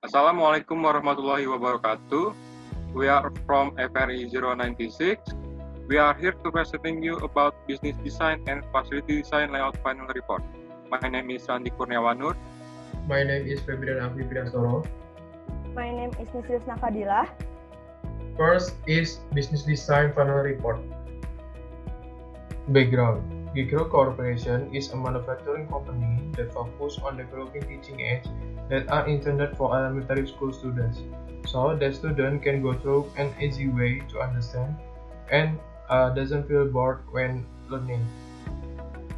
Assalamualaikum warahmatullahi wabarakatuh. We are from FRI 096. We are here to presenting you about business design and facility design layout final report. My name is Randi Kurniawanur. My name is Febrian Afri Pirasoro. My name is Nisris Nafadilah. First is Business Design Final Report. Background: Gikro Corporation is a manufacturing company that focuses on developing teaching aids that are intended for elementary school students, so that students can go through an easy way to understand and doesn't feel bored when learning.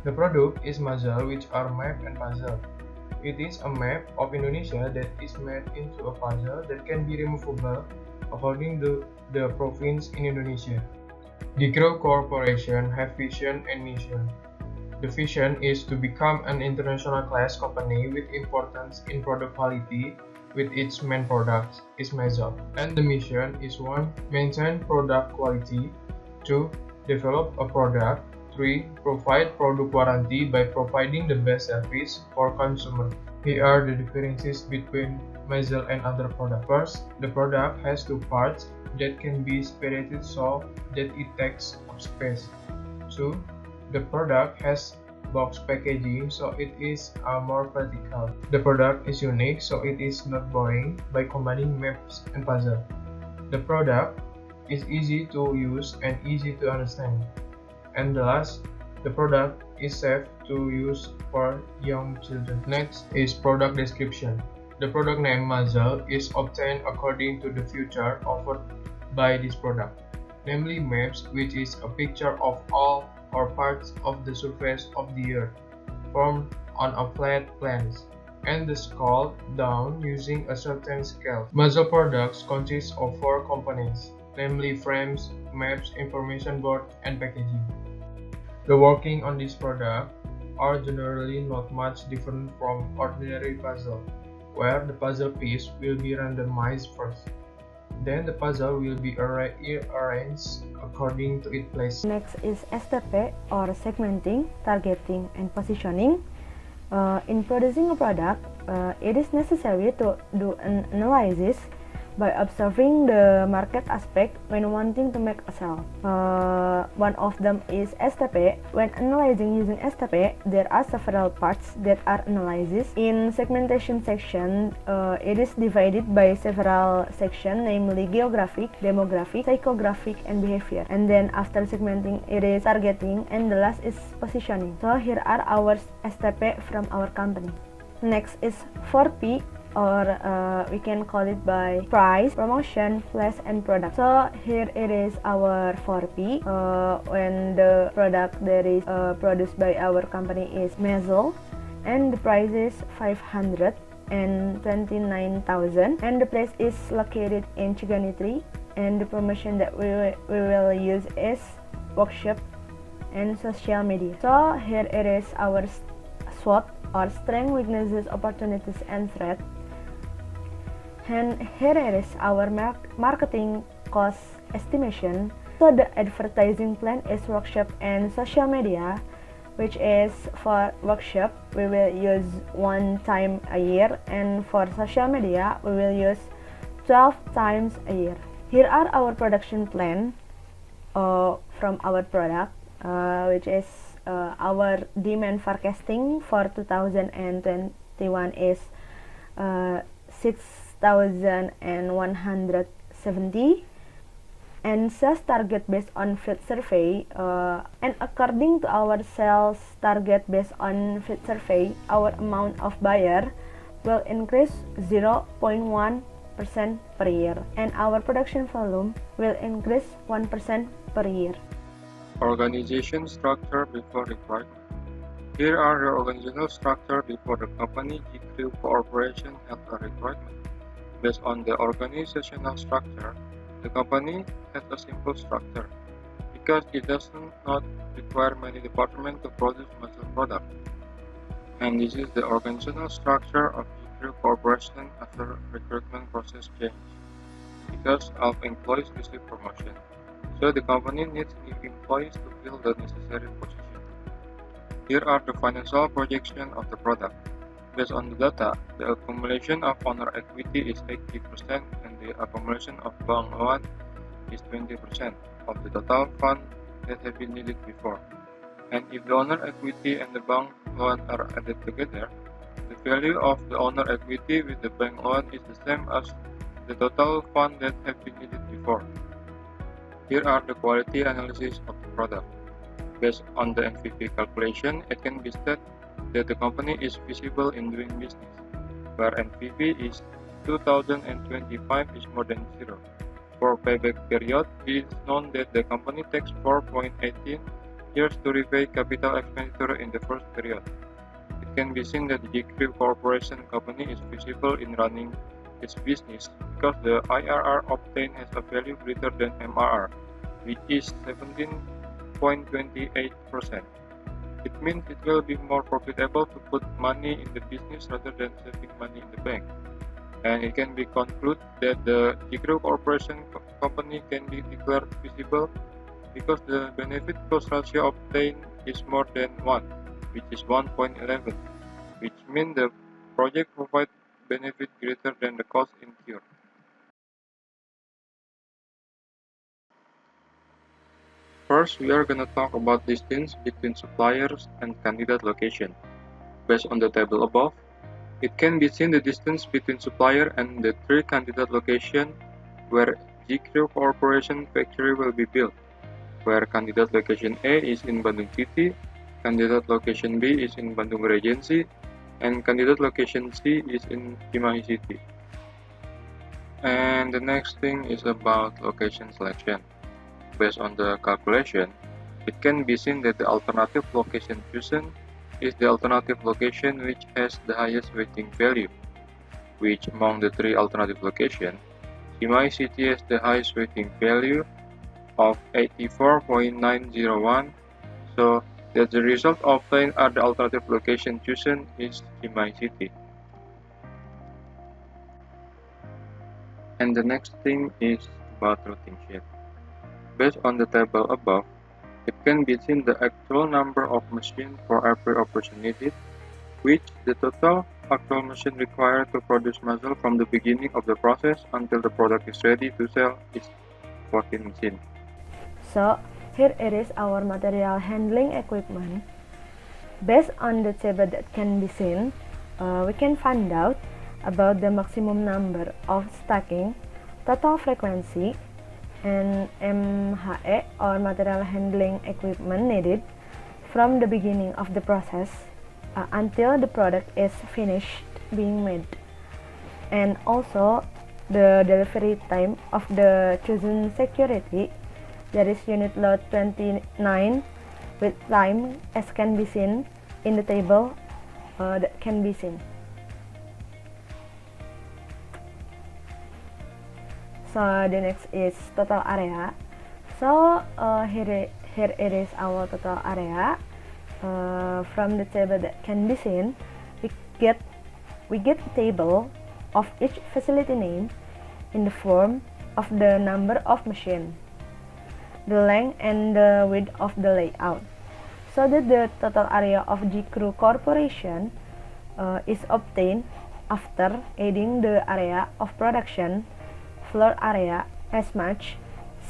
The product is Mazal, which are map and puzzle. It is a map of Indonesia that is made into a puzzle that can be removable according to the province in Indonesia. Gikro Corporation have vision and mission. The vision is to become an international class company with importance in product quality with its main products is Mazal. And the mission is 1. Maintain product quality, 2. Develop a product, 3. Provide product warranty by providing the best service for consumer. Here are the differences between Mazal and other products. First, the product has two parts that can be separated so that it takes up space. 2. The product has box packaging so it is more practical. The product is unique so it is not boring by combining maps and puzzle. The product is easy to use and easy to understand. And the last, the product is safe to use for young children. Next is product description. The product name Mazal is obtained according to the feature offered by this product, namely maps, which is a picture of all or parts of the surface of the earth formed on a flat plane, and the scaled down using a certain scale. Mazal products consist of 4 components, namely frames, maps, information board, and packaging. The working on this product are generally not much different from ordinary puzzle, where the puzzle piece will be randomized first. Then the puzzle will be arranged according to its place. Next is STP or segmenting, targeting, and positioning. In producing a product, it is necessary to do an analysis by observing the market aspect when wanting to make a sale. One of them is STP. When analyzing using STP, there are several parts that are analyzed. In segmentation section, it is divided by several sections, namely geographic, demographic, psychographic, and behavior. And then after segmenting, it is targeting, and the last is positioning. So here are our STP from our company. Next is 4P, or we can call it by price, promotion, place, and product. So here it is our 4P. When the product that is produced by our company is Mazal, and the price is 529,000, and the place is located in Ciganjur, and the promotion that we will use is workshop and social media. So here it is our SWOT, or strength, weaknesses, opportunities, and threats. And here it is our marketing cost estimation. So the advertising plan is workshop and social media, which is for workshop we will use 1 time a year, and for social media we will use 12 times a year. Here are our production plan from our product, which is our demand forecasting for 2021 is 6,170, and sales target based on field survey, and according to our sales target based on field survey, our amount of buyer will increase 0.1% per year, and our production volume will increase 1% per year. Organization structure before requirement. Here are the organizational structure before the company Gikro Corporation had a requirement. Based on the organizational structure, the company has a simple structure because it does not require many departments to produce Mazal product. And this is the organizational structure of Gikro Corporation after recruitment process change, because all employees receive promotion. So the company needs new employees to fill the necessary position. Here are the financial projection of the product. Based on the data, the accumulation of owner equity is 80% and the accumulation of bank loan is 20% of the total fund that have been needed before. And if the owner equity and the bank loan are added together, the value of the owner equity with the bank loan is the same as the total fund that have been needed before. Here are the quality analysis of the product. Based on the NPV calculation, it can be said that the company is feasible in doing business, where NPV is 2025 is more than 0. For payback period, it is known that the company takes 4.18 years to repay capital expenditure in the first period. It can be seen that the G-Crew Corporation company is feasible in running its business because the IRR obtained has a value greater than MRR, which is 17.28%. It means it will be more profitable to put money in the business rather than saving money in the bank. And it can be concluded that the G-Crew Corporation company can be declared feasible because the benefit-cost ratio obtained is more than 1, which is 1.11, which means the project provides benefit greater than the cost incurred. First, we are going to talk about distance between suppliers and candidate location. Based on the table above, it can be seen the distance between supplier and the 3 candidate location where G-Crew Corporation factory will be built, where candidate location A is in Bandung City, candidate location B is in Bandung Regency, and candidate location C is in Cimahi City. And the next thing is about location selection. Based on the calculation, it can be seen that the alternative location chosen is the alternative location which has the highest weighting value, which among the 3 alternative locations, Cimahi City has the highest weighting value of 84.901, so that the result obtained at the alternative location chosen is Cimahi City. And the next thing is about routing sheet. Based on the table above, it can be seen the actual number of machines for every operation needed, which the total actual machine required to produce muzzle from the beginning of the process until the product is ready to sell is 14 machines. So, here it is our material handling equipment. Based on the table that can be seen, we can find out about the maximum number of stacking, total frequency, and MHE or material handling equipment needed from the beginning of the process until the product is finished being made, and also the delivery time of the chosen security, that is unit load 29 with time as can be seen in the table that can be seen. So the next is total area. So here it is our total area. From the table that can be seen, we get a table of each facility name in the form of the number of machines, the length and the width of the layout, so that the total area of G-Crew Corporation is obtained after adding the area of production floor area as much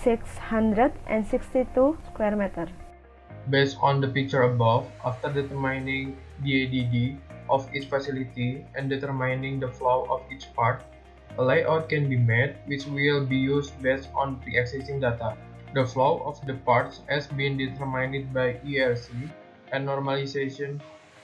662 square meter. Based on the picture above, after determining the ADD of each facility and determining the flow of each part, a layout can be made which will be used based on pre-existing data. The flow of the parts has been determined by ERC and normalization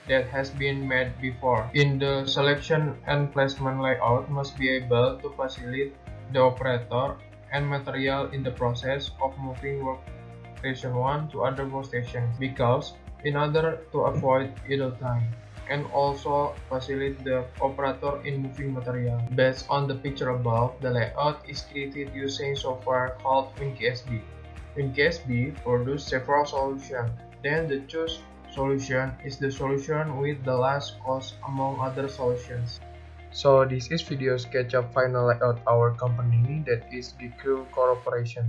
that has been made before. In the selection and placement, layout must be able to facilitate the operator and material in the process of moving workstation 1 to other workstations, because in order to avoid idle time, and also facilitate the operator in moving material. Based on the picture above, the layout is created using software called WinKSB. WinKSB produces several solutions. Then the choose solution is the solution with the last cost among other solutions. So this is video sketch of final layout our company, that is G-Crew Corporation.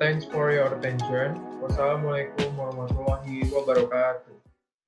Thanks for your attention. Wassalamualaikum warahmatullahi wabarakatuh.